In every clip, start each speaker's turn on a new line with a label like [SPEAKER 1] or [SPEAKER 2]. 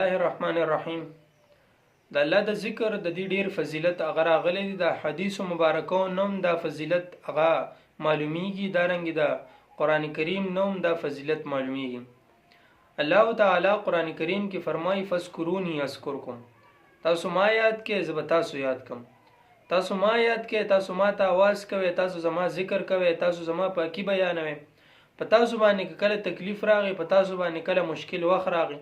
[SPEAKER 1] الله الرحمن الرحیم. د الله د ذکر د دې ډیر فضیلت هغه راغلی دی. د حدیث مبارکو نوم دا فضیلت هغه معلومیږي، دارنګه د قران کریم نوم دا فضیلت معلومیږي. الله تعالی قران کریم کې فرمایي فذكروني اذكركم. تاسو ما یاد کې زه به تاسو یاد کوم. تاسو ما یاد کې، تاسو ما ته आवाज کوي، تاسو زما ذکر کوي، تاسو زما پاکي بیانوي. په تاسو باندې کله تکلیف راغی، په تاسو باندې کله مشکل وخت راغی،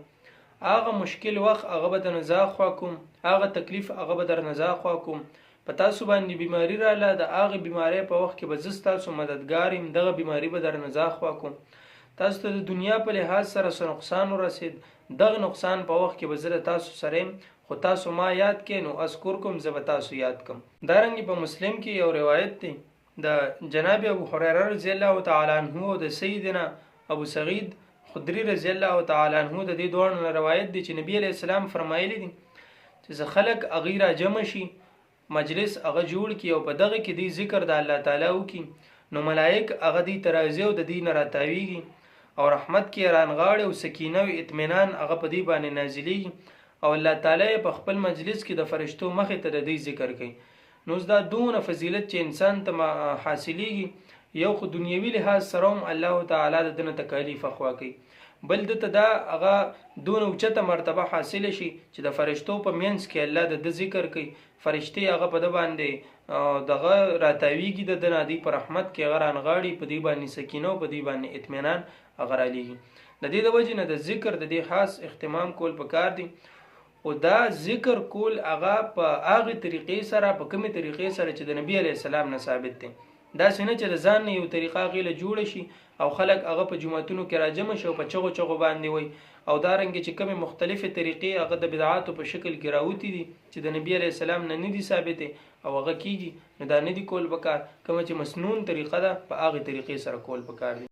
[SPEAKER 1] هغه مشکل وخت هغه به د نزا خوا کوم، هغه تکلیف هغه به در نزا خوا کوم. په تاسو باندې بیماری رااله، د هغه بیماری په وخت کې به زه تاسو مددګار یم، دغه بیماری به در نزا خوا کوم. تاسو ته د دنیا په لحاظ سره څه نقصان ورسید، دغه نقصان په وخت کې به زه تاسو سره خو تاسو ما یاد کې نو اذکرکم، زه به تاسو یاد کوم. دارنګه په مسلم کې یو روایت دی د جناب ابو هريره رضی الله تعالی عنہ او د سیدنا ابو سعید خدری رضی الله تعالی عنہ د دې دوه روایت دي چې نبی علیہ السلام فرمایلی دي چې خلق اغیرا جمع شي، مجلس هغه جوړ کی او په دغه کې دی ذکر د الله تعالی وکي، نو ملائک هغه دی ترازی او د دین راتاویږي او رحمت کې رانغاړي او سکینه او اطمینان هغه په دی باندې نازلېږي او الله تعالی په خپل مجلس کې د فرشتو مخې ته د دې ذکر کوي. نو دا دونه فضیلت چې انسان ته حاصلېږي، یو خو دنیوي لحاظ سره هم الله تعالی د دنه تکالیف خوا کوي، بل دته دا هغه دونه اوچته مرتبه حاصل شي چې د فرشتو په منځ کې الله د ذکر کوي، فرشتي هغه په د باندې دغه راتاویږي د دنادي پر رحمت کې غران غاړي، په دی باندې سکینه او په دی باندې اطمینان هغه رالیږي. د دې د وجې نه د ذکر د دې خاص اهتمام کول پکار دي او دا ذکر کول هغه په هغه طریقې سره، په کومه طریقې سره چې د نبی علی السلام نه ثابت دي. دا څنګه چې د ځان یو طریقه غیله جوړ شي او خلک هغه په جمعتونو کې راجم شي او په چغو چغو باندې وي، او دارنګ چې کومه مختلفه طریقې هغه د بدعاتو په شکل کې راوتی دي چې د نبی علی السلام نه دي ثابت او هغه کیږي، نو دا نه دي کول پکار. کوم چې مسنون طریقه ده په هغه طریقې سره کول پکار دي.